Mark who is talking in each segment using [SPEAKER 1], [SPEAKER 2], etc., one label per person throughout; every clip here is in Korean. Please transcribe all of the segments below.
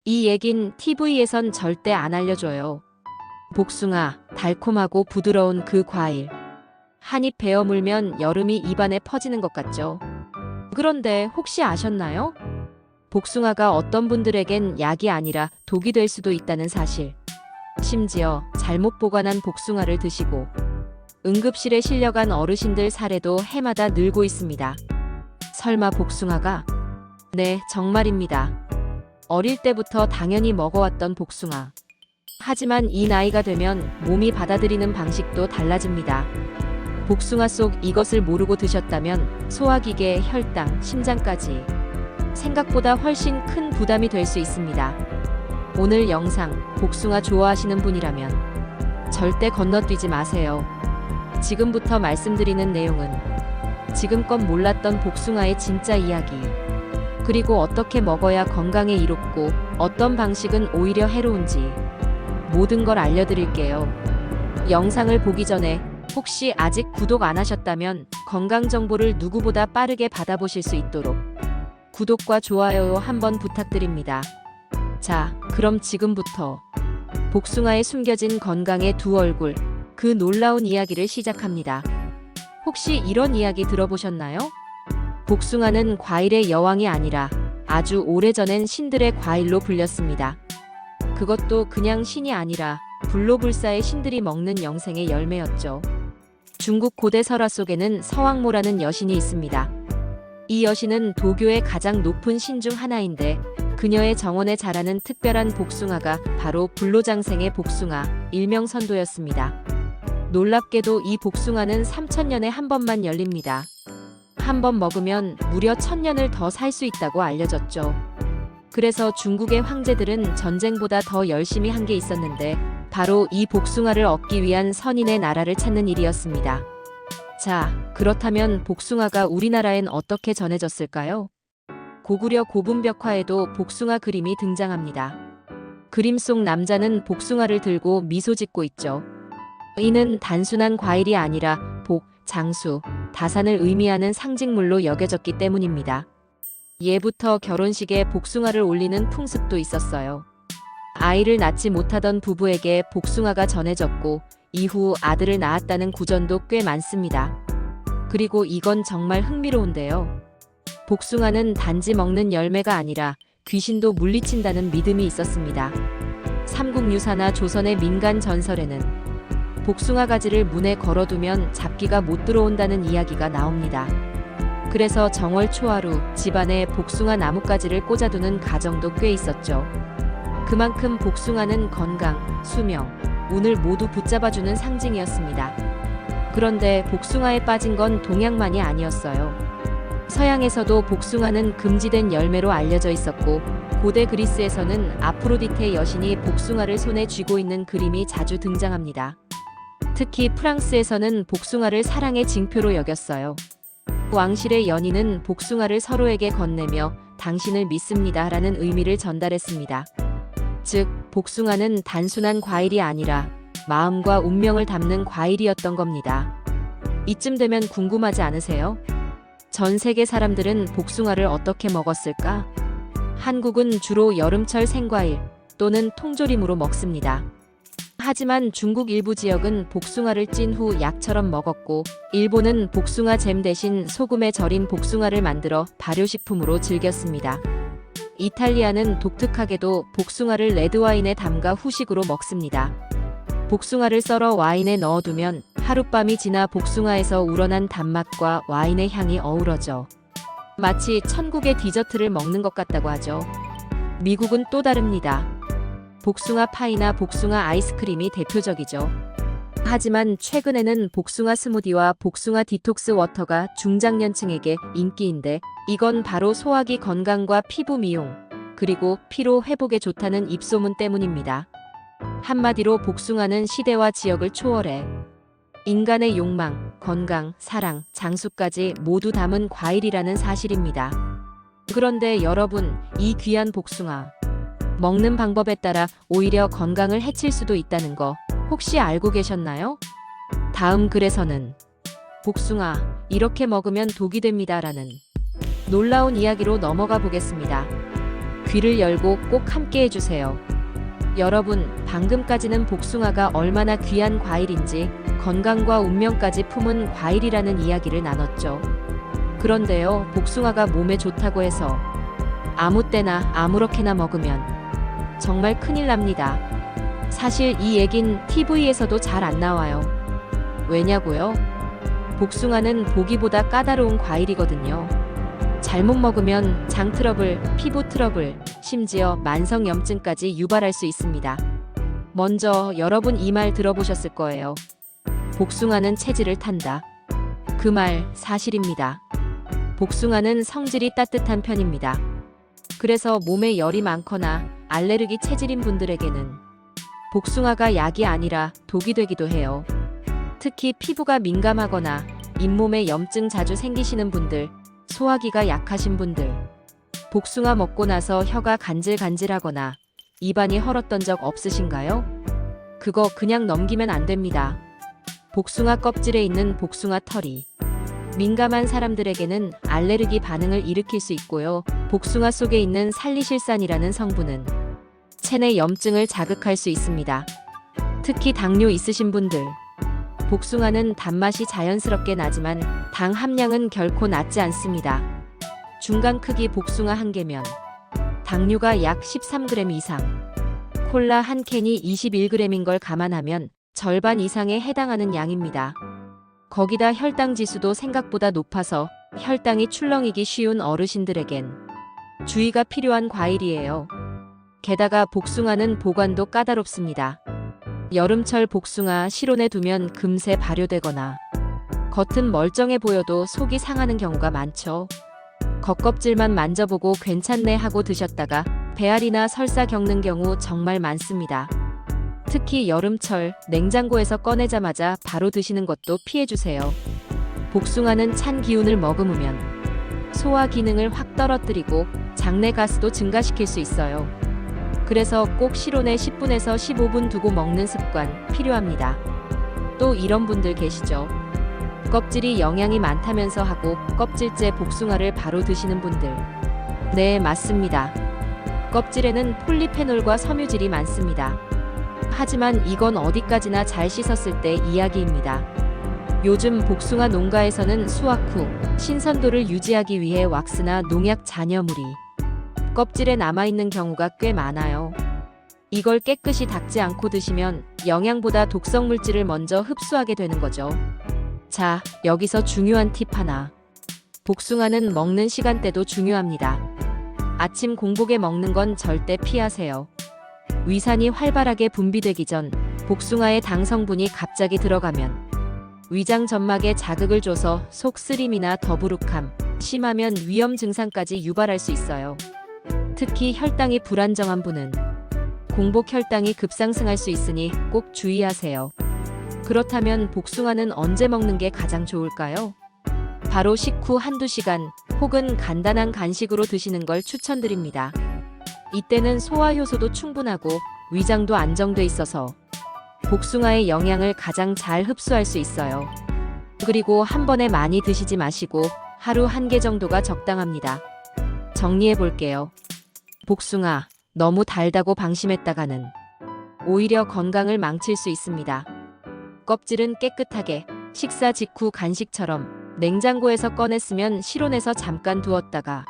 [SPEAKER 1] 이 얘긴 TV에선 절대 안 알려줘요. 복숭아, 달콤하고 부드러운 그 과일. 한 입 베어 물면 여름이 입안에 퍼지는 것 같죠. 그런데 혹시 아셨나요? 복숭아가 어떤 분들에겐 약이 아니라 독이 될 수도 있다는 사실. 심지어 잘못 보관한 복숭아를 드시고 응급실에 실려간 어르신들 사례도 해마다 늘고 있습니다. 설마 복숭아가? 네, 정말입니다. 어릴 때부터 당연히 먹어왔던 복숭아. 하지만 이 나이가 되면 몸이 받아들이는 방식도 달라집니다. 복숭아 속 이것을 모르고 드셨다면 소화기계, 혈당, 심장까지 생각보다 훨씬 큰 부담이 될 수 있습니다. 오늘 영상 복숭아 좋아하시는 분이라면 절대 건너뛰지 마세요. 지금부터 말씀드리는 내용은 지금껏 몰랐던 복숭아의 진짜 이야기, 그리고 어떻게 먹어야 건강에 이롭고 어떤 방식은 오히려 해로운지 모든 걸 알려드릴게요. 영상을 보기 전에 혹시 아직 구독 안 하셨다면 건강 정보를 누구보다 빠르게 받아보실 수 있도록 구독과 좋아요 한번 부탁드립니다. 자, 그럼 지금부터 복숭아에 숨겨진 건강의 두 얼굴, 그 놀라운 이야기를 시작합니다. 혹시 이런 이야기 들어보셨나요? 복숭아는 과일의 여왕이 아니라 아주 오래전엔 신들의 과일로 불렸습니다. 그것도 그냥 신이 아니라 불로불사의 신들이 먹는 영생의 열매였죠. 중국 고대 설화 속에는 서왕모라는 여신이 있습니다. 이 여신은 도교의 가장 높은 신 중 하나인데 그녀의 정원에 자라는 특별한 복숭아가 바로 불로장생의 복숭아, 일명 선도였습니다. 놀랍게도 이 복숭아는 3000년에 한 번만 열립니다. 한 번 먹으면 무려 1000년을 더 살 수 있다고 알려졌죠. 그래서 중국의 황제들은 전쟁보다 더 열심히 한 게 있었는데 바로 이 복숭아를 얻기 위한 선인의 나라를 찾는 일이었습니다. 자, 그렇다면 복숭아가 우리나라엔 어떻게 전해졌을까요? 고구려 고분벽화에도 복숭아 그림이 등장합니다. 그림 속 남자는 복숭아를 들고 미소 짓고 있죠. 이는 단순한 과일이 아니라 복, 장수, 다산을 의미하는 상징물로 여겨졌기 때문입니다. 예부터 결혼식에 복숭아를 올리는 풍습도 있었어요. 아이를 낳지 못하던 부부에게 복숭아가 전해졌고 이후 아들을 낳았다는 구전도 꽤 많습니다. 그리고 이건 정말 흥미로운데요. 복숭아는 단지 먹는 열매가 아니라 귀신도 물리친다는 믿음이 있었습니다. 삼국유사나 조선의 민간 전설에는 복숭아 가지를 문에 걸어두면 잡기가 못 들어온다는 이야기가 나옵니다. 그래서 정월 초하루 집안에 복숭아 나뭇가지를 꽂아두는 가정도 꽤 있었죠. 그만큼 복숭아는 건강, 수명, 운을 모두 붙잡아주는 상징이었습니다. 그런데 복숭아에 빠진 건 동양만이 아니었어요. 서양에서도 복숭아는 금지된 열매로 알려져 있었고 고대 그리스에서는 아프로디테 여신이 복숭아를 손에 쥐고 있는 그림이 자주 등장합니다. 특히 프랑스에서는 복숭아를 사랑의 징표로 여겼어요. 왕실의 연인은 복숭아를 서로에게 건네며 당신을 믿습니다 라는 의미를 전달했습니다. 즉, 복숭아는 단순한 과일이 아니라 마음과 운명을 담는 과일이었던 겁니다. 이쯤 되면 궁금하지 않으세요? 전 세계 사람들은 복숭아를 어떻게 먹었을까? 한국은 주로 여름철 생과일 또는 통조림으로 먹습니다. 하지만 중국 일부 지역은 복숭아를 찐 후 약처럼 먹었고 일본은 복숭아 잼 대신 소금에 절인 복숭아를 만들어 발효식품으로 즐겼습니다. 이탈리아는 독특하게도 복숭아를 레드와인에 담가 후식으로 먹습니다. 복숭아를 썰어 와인에 넣어두면 하룻밤이 지나 복숭아에서 우러난 단맛과 와인의 향이 어우러져 마치 천국의 디저트를 먹는 것 같다고 하죠. 미국은 또 다릅니다. 복숭아 파이나 복숭아 아이스크림이 대표적이죠. 하지만 최근에는 복숭아 스무디와 복숭아 디톡스 워터가 중장년층에게 인기인데 이건 바로 소화기 건강과 피부 미용, 그리고 피로 회복에 좋다는 입소문 때문입니다. 한마디로 복숭아는 시대와 지역을 초월해 인간의 욕망, 건강, 사랑, 장수까지 모두 담은 과일이라는 사실입니다. 그런데 여러분, 이 귀한 복숭아 먹는 방법에 따라 오히려 건강을 해칠 수도 있다는 거 혹시 알고 계셨나요? 다음 글에서는 복숭아, 이렇게 먹으면 독이 됩니다라는 놀라운 이야기로 넘어가 보겠습니다. 귀를 열고 꼭 함께 해주세요. 여러분, 방금까지는 복숭아가 얼마나 귀한 과일인지 건강과 운명까지 품은 과일이라는 이야기를 나눴죠. 그런데요, 복숭아가 몸에 좋다고 해서 아무 때나 아무렇게나 먹으면 정말 큰일 납니다. 사실 이 얘긴 TV에서도 잘 안 나와요. 왜냐고요? 복숭아는 보기보다 까다로운 과일이거든요. 잘못 먹으면 장 트러블, 피부 트러블, 심지어 만성염증까지 유발할 수 있습니다. 먼저 여러분 이 말 들어보셨을 거예요. 복숭아는 체질을 탄다. 그 말 사실입니다. 복숭아는 성질이 따뜻한 편입니다. 그래서 몸에 열이 많거나 알레르기 체질인 분들에게는 복숭아가 약이 아니라 독이 되기도 해요. 특히 피부가 민감하거나 잇몸에 염증 자주 생기시는 분들, 소화기가 약하신 분들, 복숭아 먹고 나서 혀가 간질간질하거나 입안이 헐었던 적 없으신가요? 그거 그냥 넘기면 안 됩니다. 복숭아 껍질에 있는 복숭아 털이 민감한 사람들에게는 알레르기 반응을 일으킬 수 있고요. 복숭아 속에 있는 살리실산이라는 성분은 체내 염증을 자극할 수 있습니다. 특히 당뇨 있으신 분들, 복숭아는 단맛이 자연스럽게 나지만 당 함량은 결코 낮지 않습니다. 중간 크기 복숭아 한 개면 당류가 약 13g 이상, 콜라 한 캔이 21g인 걸 감안하면 절반 이상에 해당하는 양입니다. 거기다 혈당 지수도 생각보다 높아서 혈당이 출렁이기 쉬운 어르신들에겐 주의가 필요한 과일이에요. 게다가 복숭아는 보관도 까다롭습니다. 여름철 복숭아 실온에 두면 금세 발효되거나 겉은 멀쩡해 보여도 속이 상하는 경우가 많죠. 겉껍질만 만져보고 괜찮네 하고 드셨다가 배앓이나 설사 겪는 경우 정말 많습니다. 특히 여름철 냉장고에서 꺼내자마자 바로 드시는 것도 피해주세요. 복숭아는 찬 기운을 머금으면 소화 기능을 확 떨어뜨리고 장내 가스도 증가시킬 수 있어요. 그래서 꼭 실온에 10분에서 15분 두고 먹는 습관 필요합니다. 또 이런 분들 계시죠? 껍질이 영양이 많다면서 하고 껍질째 복숭아를 바로 드시는 분들. 네, 맞습니다. 껍질에는 폴리페놀과 섬유질이 많습니다. 하지만 이건 어디까지나 잘 씻었을 때 이야기입니다. 요즘 복숭아 농가에서는 수확 후 신선도를 유지하기 위해 왁스나 농약 잔여물이 껍질에 남아있는 경우가 꽤 많아요. 이걸 깨끗이 닦지 않고 드시면 영양보다 독성 물질을 먼저 흡수하게 되는 거죠. 자, 여기서 중요한 팁 하나. 복숭아는 먹는 시간대도 중요합니다. 아침 공복에 먹는 건 절대 피하세요. 위산이 활발하게 분비되기 전 복숭아의 당 성분이 갑자기 들어가면 위장 점막에 자극을 줘서 속 쓰림이나 더부룩함, 심하면 위염 증상까지 유발할 수 있어요. 특히 혈당이 불안정한 분은 공복 혈당이 급상승할 수 있으니 꼭 주의하세요. 그렇다면 복숭아는 언제 먹는 게 가장 좋을까요? 바로 식후 한두 시간 혹은 간단한 간식으로 드시는 걸 추천드립니다. 이때는 소화 효소도 충분하고 위장도 안정돼 있어서 복숭아의 영양을 가장 잘 흡수할 수 있어요. 그리고 한 번에 많이 드시지 마시고 하루 한 개 정도가 적당합니다. 정리해 볼게요. 복숭아, 너무 달다고 방심했다가는 오히려 건강을 망칠 수 있습니다. 껍질은 깨끗하게 식사 직후 간식처럼 냉장고에서 꺼냈으면 실온에서 잠깐 두었다가,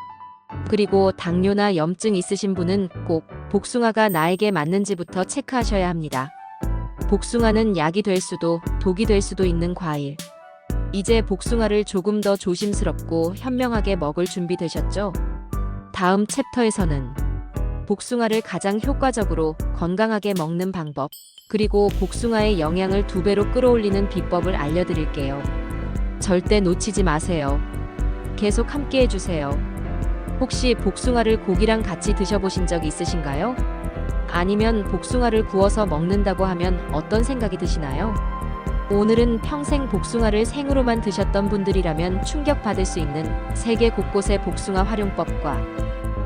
[SPEAKER 1] 그리고 당뇨나 염증 있으신 분은 꼭 복숭아가 나에게 맞는지부터 체크하셔야 합니다. 복숭아는 약이 될 수도 독이 될 수도 있는 과일. 이제 복숭아를 조금 더 조심스럽고 현명하게 먹을 준비 되셨죠? 다음 챕터에서는 복숭아를 가장 효과적으로 건강하게 먹는 방법, 그리고 복숭아의 영양을 2배로 끌어올리는 비법을 알려드릴게요. 절대 놓치지 마세요. 계속 함께 해주세요. 혹시 복숭아를 고기랑 같이 드셔보신 적 있으신가요? 아니면 복숭아를 구워서 먹는다고 하면 어떤 생각이 드시나요? 오늘은 평생 복숭아를 생으로만 드셨던 분들이라면 충격받을 수 있는 세계 곳곳의 복숭아 활용법과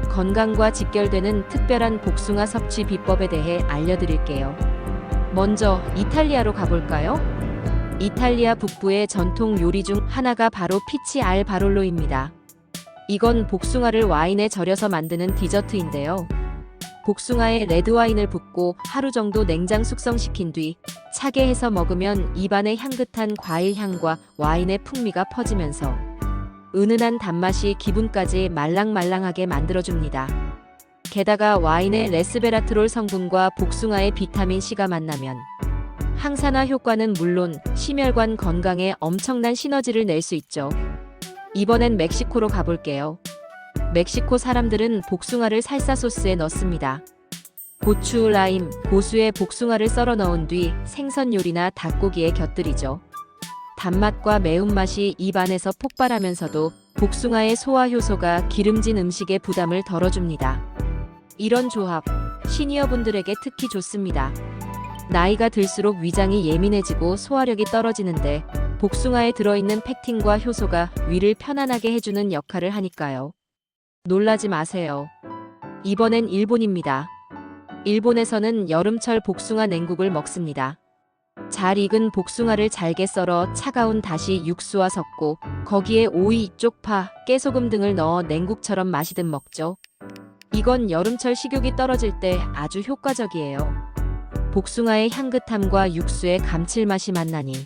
[SPEAKER 1] 건강과 직결되는 특별한 복숭아 섭취 비법에 대해 알려드릴게요. 먼저 이탈리아로 가볼까요? 이탈리아 북부의 전통 요리 중 하나가 바로 피치 알 바롤로입니다. 이건 복숭아를 와인에 절여서 만드는 디저트인데요. 복숭아에 레드와인을 붓고 하루 정도 냉장 숙성시킨 뒤 차게 해서 먹으면 입안에 향긋한 과일 향과 와인의 풍미가 퍼지면서 은은한 단맛이 기분까지 말랑말랑하게 만들어줍니다. 게다가 와인의 레스베라트롤 성분과 복숭아의 비타민 C가 만나면 항산화 효과는 물론 심혈관 건강에 엄청난 시너지를 낼 수 있죠. 이번엔 멕시코로 가볼게요. 멕시코 사람들은 복숭아를 살사 소스에 넣습니다. 고추, 라임, 고수에 복숭아를 썰어 넣은 뒤 생선 요리나 닭고기에 곁들이죠. 단맛과 매운맛이 입안에서 폭발하면서도 복숭아의 소화 효소가 기름진 음식의 부담을 덜어줍니다. 이런 조합, 시니어분들에게 특히 좋습니다. 나이가 들수록 위장이 예민해지고 소화력이 떨어지는데 복숭아에 들어있는 펙틴과 효소가 위를 편안하게 해주는 역할을 하니까요. 놀라지 마세요. 이번엔 일본입니다. 일본에서는 여름철 복숭아 냉국을 먹습니다. 잘 익은 복숭아를 잘게 썰어 차가운 다시 육수와 섞고 거기에 오이, 쪽파, 깨소금 등을 넣어 냉국처럼 마시듯 먹죠. 이건 여름철 식욕이 떨어질 때 아주 효과적이에요. 복숭아의 향긋함과 육수의 감칠맛이 만나니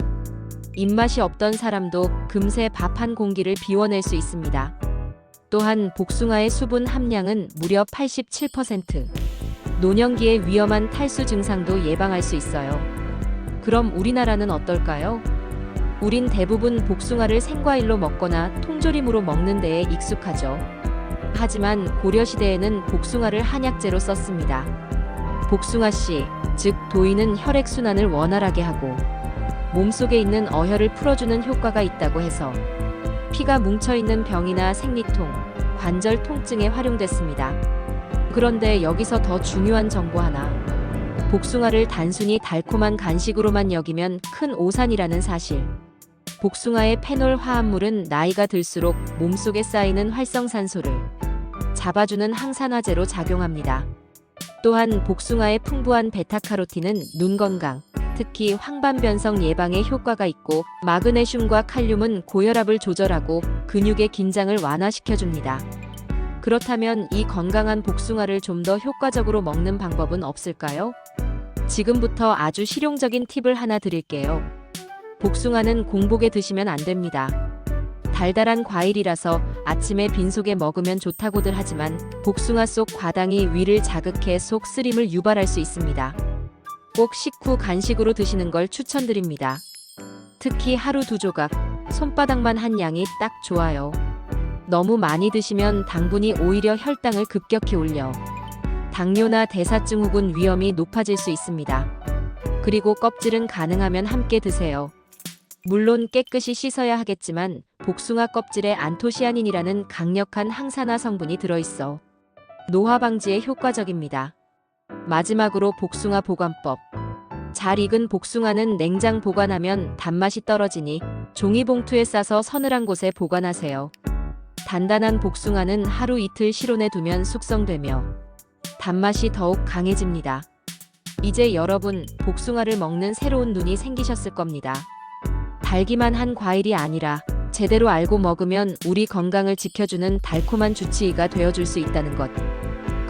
[SPEAKER 1] 입맛이 없던 사람도 금세 밥 한 공기를 비워낼 수 있습니다. 또한 복숭아의 수분 함량은 무려 87%. 노년기의 위험한 탈수 증상도 예방할 수 있어요. 그럼 우리나라는 어떨까요? 우린 대부분 복숭아를 생과일로 먹거나 통조림으로 먹는 데에 익숙하죠. 하지만 고려시대에는 복숭아를 한약재로 썼습니다. 복숭아씨, 즉 도인은 혈액순환을 원활하게 하고 몸속에 있는 어혈을 풀어주는 효과가 있다고 해서 피가 뭉쳐있는 병이나 생리통, 관절 통증에 활용됐습니다. 그런데 여기서 더 중요한 정보 하나. 복숭아를 단순히 달콤한 간식으로만 여기면 큰 오산이라는 사실. 복숭아의 페놀 화합물은 나이가 들수록 몸속에 쌓이는 활성산소를 잡아주는 항산화제로 작용합니다. 또한 복숭아의 풍부한 베타카로틴은 눈 건강, 특히 황반변성 예방에 효과가 있고 마그네슘과 칼륨은 고혈압을 조절하고 근육의 긴장을 완화시켜줍니다. 그렇다면 이 건강한 복숭아를 좀 더 효과적으로 먹는 방법은 없을까요? 지금부터 아주 실용적인 팁을 하나 드릴게요. 복숭아는 공복에 드시면 안 됩니다. 달달한 과일이라서 아침에 빈속에 먹으면 좋다고들 하지만 복숭아 속 과당이 위를 자극해 속 쓰림을 유발할 수 있습니다. 꼭 식후 간식으로 드시는 걸 추천드립니다. 특히 하루 2조각, 손바닥만 한 양이 딱 좋아요. 너무 많이 드시면 당분이 오히려 혈당을 급격히 올려 당뇨나 대사증후군 위험이 높아질 수 있습니다. 그리고 껍질은 가능하면 함께 드세요. 물론 깨끗이 씻어야 하겠지만 복숭아 껍질에 안토시아닌이라는 강력한 항산화 성분이 들어있어 노화 방지에 효과적입니다. 마지막으로 복숭아 보관법. 잘 익은 복숭아는 냉장 보관하면 단맛이 떨어지니 종이봉투에 싸서 서늘한 곳에 보관하세요. 단단한 복숭아는 하루 이틀 실온에 두면 숙성되며 단맛이 더욱 강해집니다. 이제 여러분 복숭아를 먹는 새로운 눈이 생기셨을 겁니다. 달기만 한 과일이 아니라 제대로 알고 먹으면 우리 건강을 지켜주는 달콤한 주치의가 되어줄 수 있다는 것.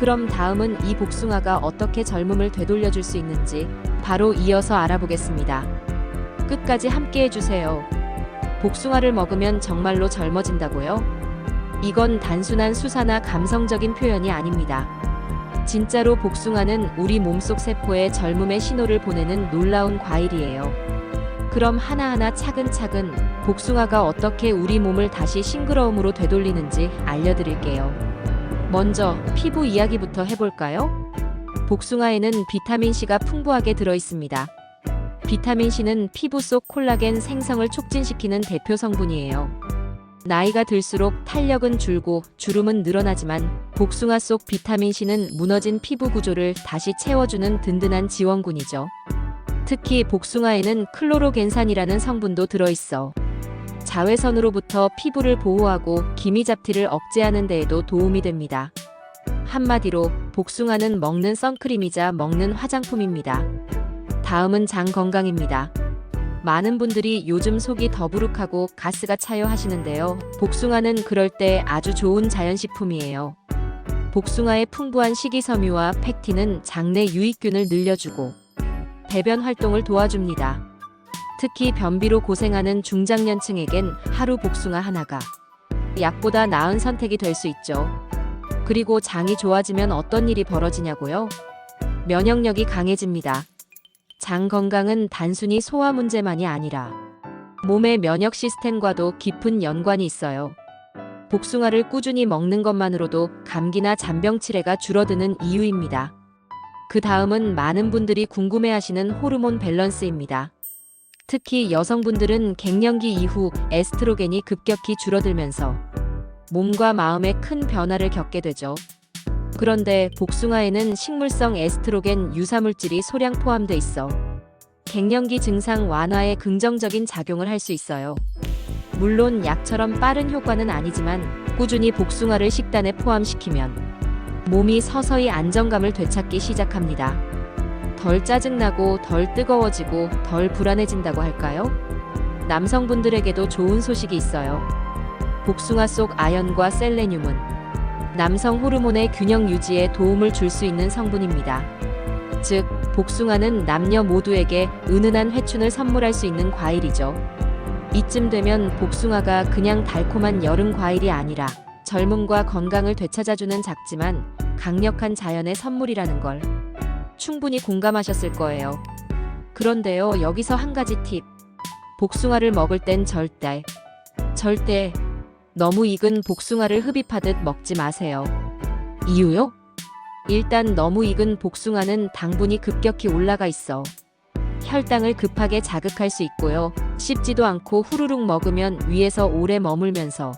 [SPEAKER 1] 그럼 다음은 이 복숭아가 어떻게 젊음을 되돌려줄 수 있는지 바로 이어서 알아보겠습니다. 끝까지 함께 해주세요. 복숭아를 먹으면 정말로 젊어진다고요? 이건 단순한 수사나 감성적인 표현이 아닙니다. 진짜로 복숭아는 우리 몸속 세포에 젊음의 신호를 보내는 놀라운 과일이에요. 그럼 하나하나 차근차근 복숭아가 어떻게 우리 몸을 다시 싱그러움으로 되돌리는지 알려드릴게요. 먼저 피부 이야기부터 해볼까요? 복숭아에는 비타민C가 풍부하게 들어있습니다. 비타민C는 피부 속 콜라겐 생성을 촉진시키는 대표 성분이에요. 나이가 들수록 탄력은 줄고 주름은 늘어나지만 복숭아 속 비타민C는 무너진 피부 구조를 다시 채워주는 든든한 지원군이죠. 특히 복숭아에는 클로로겐산이라는 성분도 들어있어 자외선으로부터 피부를 보호하고 기미잡티를 억제하는 데에도 도움이 됩니다. 한마디로 복숭아는 먹는 선크림이자 먹는 화장품입니다. 다음은 장 건강입니다. 많은 분들이 요즘 속이 더부룩하고 가스가 차요 하시는데요. 복숭아는 그럴 때 아주 좋은 자연식품이에요. 복숭아의 풍부한 식이섬유와 팩틴은 장내 유익균을 늘려주고 배변 활동을 도와줍니다. 특히 변비로 고생하는 중장년층에겐 하루 복숭아 하나가 약보다 나은 선택이 될 수 있죠. 그리고 장이 좋아지면 어떤 일이 벌어지냐고요? 면역력이 강해집니다. 장 건강은 단순히 소화 문제만이 아니라 몸의 면역 시스템과도 깊은 연관이 있어요. 복숭아를 꾸준히 먹는 것만으로도 감기나 잔병 치레가 줄어드는 이유입니다. 그 다음은 많은 분들이 궁금해하시는 호르몬 밸런스입니다. 특히 여성분들은 갱년기 이후 에스트로겐이 급격히 줄어들면서 몸과 마음에 큰 변화를 겪게 되죠. 그런데 복숭아에는 식물성 에스트로겐 유사물질이 소량 포함돼 있어 갱년기 증상 완화에 긍정적인 작용을 할 수 있어요. 물론 약처럼 빠른 효과는 아니지만 꾸준히 복숭아를 식단에 포함시키면 몸이 서서히 안정감을 되찾기 시작합니다. 덜 짜증나고 덜 뜨거워지고 덜 불안해진다고 할까요? 남성분들에게도 좋은 소식이 있어요. 복숭아 속 아연과 셀레늄은 남성 호르몬의 균형 유지에 도움을 줄 수 있는 성분입니다. 즉, 복숭아는 남녀 모두에게 은은한 회춘을 선물할 수 있는 과일이죠. 이쯤 되면 복숭아가 그냥 달콤한 여름 과일이 아니라 젊음과 건강을 되찾아주는 작지만 강력한 자연의 선물이라는 걸 충분히 공감하셨을 거예요. 그런데요, 여기서 한 가지 팁. 복숭아를 먹을 땐 절대 너무 익은 복숭아를 흡입하듯 먹지 마세요. 이유요? 일단 너무 익은 복숭아는 당분이 급격히 올라가 있어 혈당을 급하게 자극할 수 있고요. 씹지도 않고 후루룩 먹으면 위에서 오래 머물면서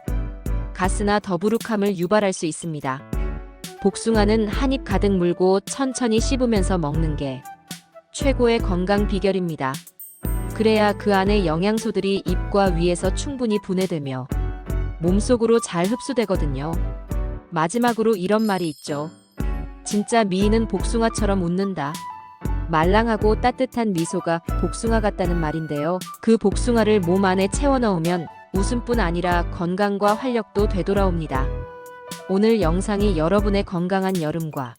[SPEAKER 1] 가스나 더부룩함을 유발할 수 있습니다. 복숭아는 한 입 가득 물고 천천히 씹으면서 먹는 게 최고의 건강 비결입니다. 그래야 그 안의 영양소들이 입과 위에서 충분히 분해되며 몸속으로 잘 흡수되거든요. 마지막으로 이런 말이 있죠. 진짜 미인은 복숭아처럼 웃는다. 말랑하고 따뜻한 미소가 복숭아 같다는 말인데요. 그 복숭아를 몸 안에 채워 넣으면 웃음뿐 아니라 건강과 활력도 되돌아옵니다. 오늘 영상이 여러분의 건강한 여름과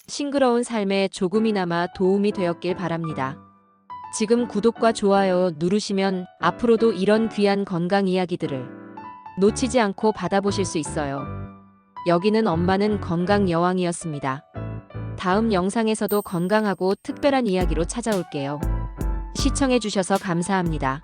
[SPEAKER 1] 싱그러운 삶에 조금이나마 도움이 되었길 바랍니다. 지금 구독과 좋아요 누르시면 앞으로도 이런 귀한 건강 이야기들을 놓치지 않고 받아보실 수 있어요. 여기는 엄마는 건강 여왕이었습니다. 다음 영상에서도 건강하고 특별한 이야기로 찾아올게요. 시청해주셔서 감사합니다.